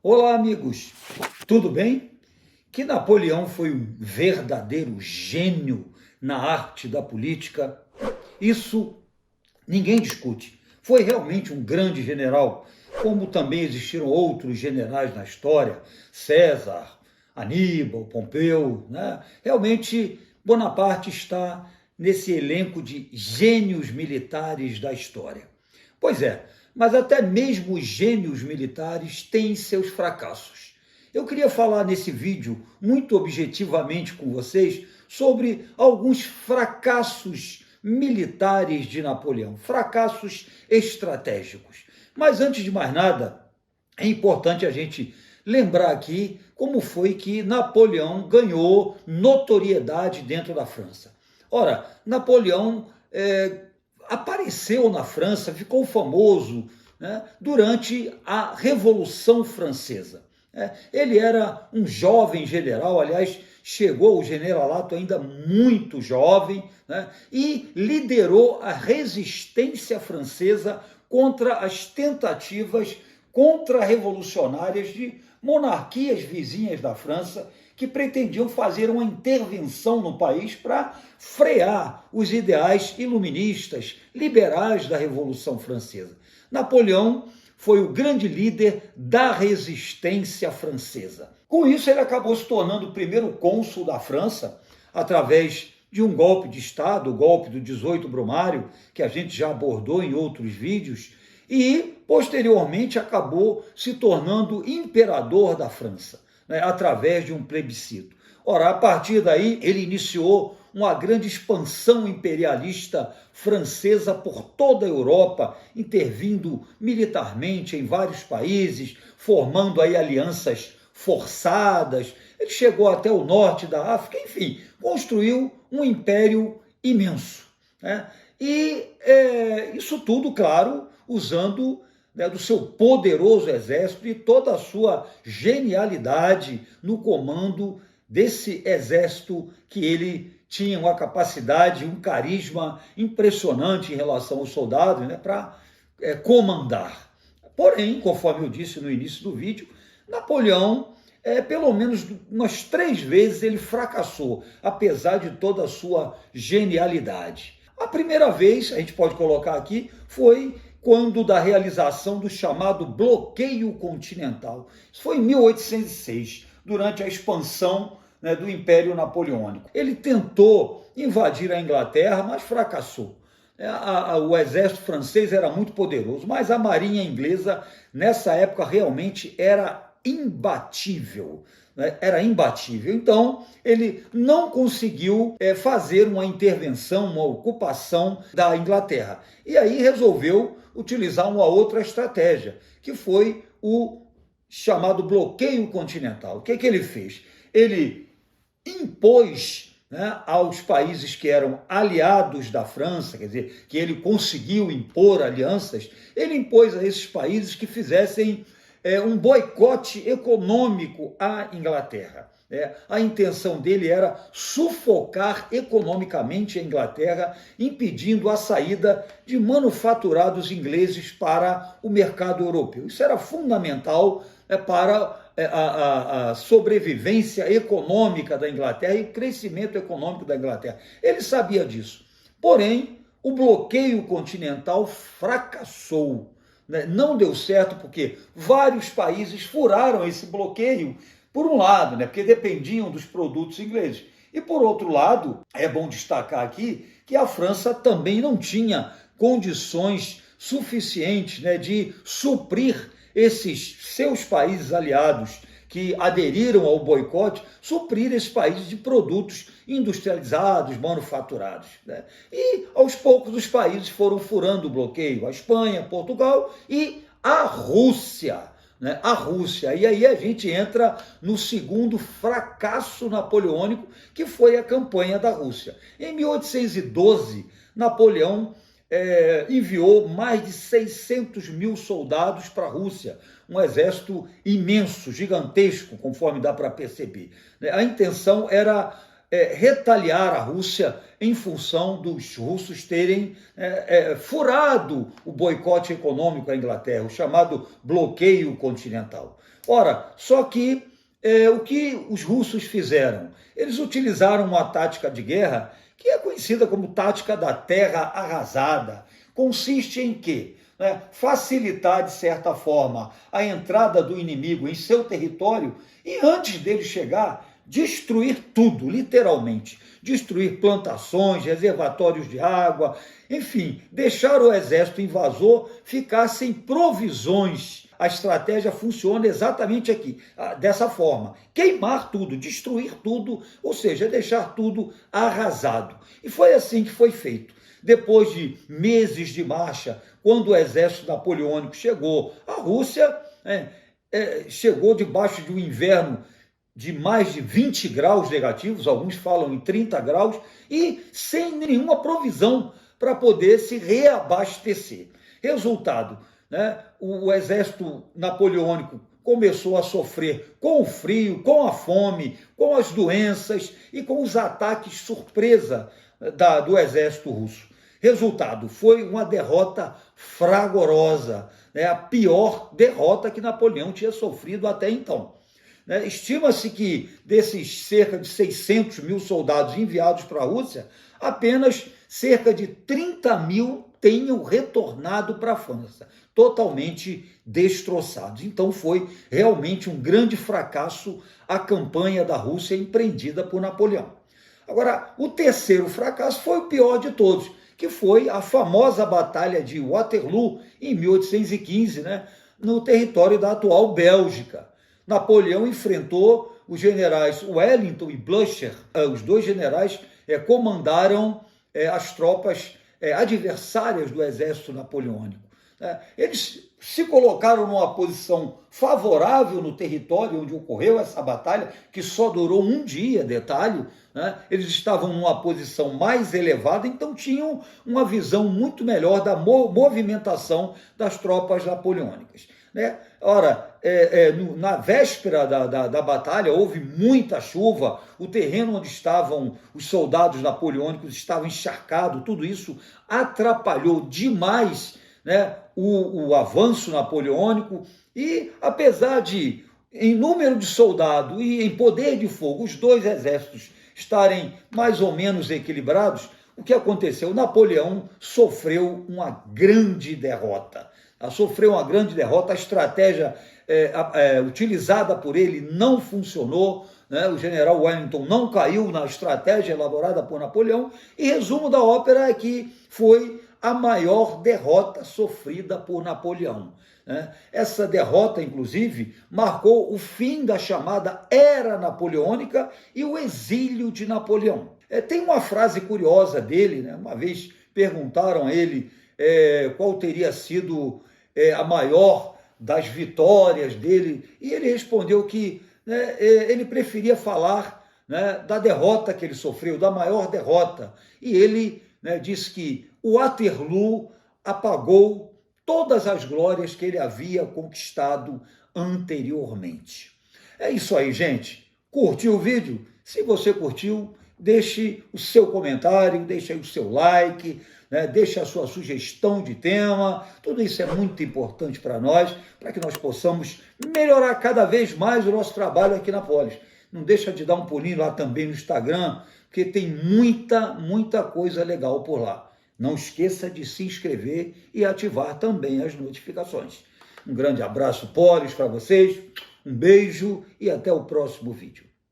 Olá, amigos, tudo bem? Que Napoleão foi um verdadeiro gênio na arte da política, isso ninguém discute. Foi realmente um grande general, como também existiram outros generais na história, César, Aníbal, Pompeu, né? Realmente, Bonaparte está nesse elenco de gênios militares da história. Pois é, mas até mesmo os gênios militares têm seus fracassos. Eu queria falar nesse vídeo, muito objetivamente com vocês, sobre alguns fracassos militares de Napoleão, fracassos estratégicos. Mas antes de mais nada, é importante a gente lembrar aqui como foi que Napoleão ganhou notoriedade dentro da França. Ora, Napoleão apareceu na França, ficou famoso, né, durante a Revolução Francesa. Ele era um jovem general, aliás, chegou ao generalato ainda muito jovem, né, e liderou a resistência francesa contra as tentativas contra-revolucionárias de monarquias vizinhas da França que pretendiam fazer uma intervenção no país para frear os ideais iluministas, liberais da Revolução Francesa. Napoleão foi o grande líder da resistência francesa. Com isso, ele acabou se tornando o primeiro cônsul da França, através de um golpe de Estado, o golpe do 18 Brumário, que a gente já abordou em outros vídeos, e, posteriormente, acabou se tornando imperador da França, né, através de um plebiscito. Ora, a partir daí, ele iniciou uma grande expansão imperialista francesa por toda a Europa, intervindo militarmente em vários países, formando aí alianças forçadas. Ele chegou até o norte da África, enfim, construiu um império imenso, né? E isso tudo, claro, usando, né, do seu poderoso exército e toda a sua genialidade no comando desse exército que ele tinha uma capacidade, um carisma impressionante em relação aos soldados, né, para comandar. Porém, conforme eu disse no início do vídeo, Napoleão, pelo menos umas 3 vezes ele fracassou, apesar de toda a sua genialidade. A primeira vez, a gente pode colocar aqui, foi quando da realização do chamado bloqueio continental. Isso foi em 1806, durante a expansão, né, do Império Napoleônico. Ele tentou invadir a Inglaterra, mas fracassou. O exército francês era muito poderoso, mas a marinha inglesa, nessa época, realmente era imbatível. Era imbatível. Então, ele não conseguiu fazer uma intervenção, uma ocupação da Inglaterra. E aí resolveu utilizar uma outra estratégia, que foi o chamado bloqueio continental. O que ele fez? Ele impôs, né, aos países que eram aliados da França, quer dizer, que ele conseguiu impor alianças, ele impôs a esses países que fizessem um boicote econômico à Inglaterra. A intenção dele era sufocar economicamente a Inglaterra, impedindo a saída de manufaturados ingleses para o mercado europeu. Isso era fundamental para a sobrevivência econômica da Inglaterra e o crescimento econômico da Inglaterra. Ele sabia disso. Porém, o bloqueio continental fracassou. Não deu certo porque vários países furaram esse bloqueio, por um lado, né, porque dependiam dos produtos ingleses. E por outro lado, é bom destacar aqui que a França também não tinha condições suficientes, né, de suprir esses seus países aliados que aderiram ao boicote, suprir esses países de produtos industrializados, manufaturados, né? E aos poucos os países foram furando o bloqueio, a Espanha, Portugal e a Rússia, né? A Rússia. E aí a gente entra no segundo fracasso napoleônico, que foi a campanha da Rússia. Em 1812, Napoleão enviou mais de 600 mil soldados para a Rússia, um exército imenso, gigantesco, conforme dá para perceber. A intenção era retaliar a Rússia em função dos russos terem furado o boicote econômico à Inglaterra, o chamado bloqueio continental. Ora, só que o que os russos fizeram? Eles utilizaram uma tática de guerra que é conhecida como tática da terra arrasada. Consiste em quê? Facilitar, de certa forma, a entrada do inimigo em seu território e, antes dele chegar, destruir tudo, literalmente. Destruir plantações, reservatórios de água, enfim, deixar o exército invasor ficar sem provisões. A estratégia funciona exatamente aqui, dessa forma: queimar tudo, destruir tudo, ou seja, deixar tudo arrasado. E foi assim que foi feito. Depois de meses de marcha, quando o exército napoleônico chegou, a Rússia chegou debaixo de um inverno de mais de 20 graus negativos, alguns falam em 30 graus, e sem nenhuma provisão para poder se reabastecer. Resultado, o exército napoleônico começou a sofrer com o frio, com a fome, com as doenças e com os ataques surpresa do exército russo. Resultado, foi uma derrota fragorosa, a pior derrota que Napoleão tinha sofrido até então. Estima-se que desses cerca de 600 mil soldados enviados para a Rússia, apenas cerca de 30 mil tenham retornado para a França, totalmente destroçados. Então foi realmente um grande fracasso a campanha da Rússia empreendida por Napoleão. Agora, o terceiro fracasso foi o pior de todos, que foi a famosa Batalha de Waterloo, em 1815, no território da atual Bélgica. Napoleão enfrentou os generais Wellington e Blücher. Os dois generais comandaram as tropas adversárias do exército napoleônico. Eles se colocaram numa posição favorável no território onde ocorreu essa batalha, que só durou um dia, detalhe. Eles estavam numa posição mais elevada, então tinham uma visão muito melhor da movimentação das tropas napoleônicas. Ora, na véspera da batalha houve muita chuva, o terreno onde estavam os soldados napoleônicos estava encharcado, tudo isso atrapalhou demais o avanço napoleônico e, apesar de, em número de soldado e em poder de fogo, os dois exércitos estarem mais ou menos equilibrados, o que aconteceu? Napoleão sofreu uma grande derrota. A estratégia utilizada por ele não funcionou, o general Wellington não caiu na estratégia elaborada por Napoleão, e resumo da ópera é que foi a maior derrota sofrida por Napoleão. Essa derrota, inclusive, marcou o fim da chamada Era Napoleônica e o exílio de Napoleão. Tem uma frase curiosa dele, uma vez perguntaram a ele qual teria sido a maior das vitórias dele, e ele respondeu que ele preferia falar da derrota que ele sofreu, da maior derrota, e ele disse que o Waterloo apagou todas as glórias que ele havia conquistado anteriormente. É isso aí, gente. Curtiu o vídeo? Se você curtiu, deixe o seu comentário, deixe aí o seu like, deixe a sua sugestão de tema. Tudo isso é muito importante para nós que nós possamos melhorar cada vez mais o nosso trabalho aqui na Polis. Não deixa de dar um pulinho lá também no Instagram, porque tem muita coisa legal por lá. Não esqueça de se inscrever e ativar também as notificações. Um grande abraço, Polis, para vocês, um beijo e até o próximo vídeo.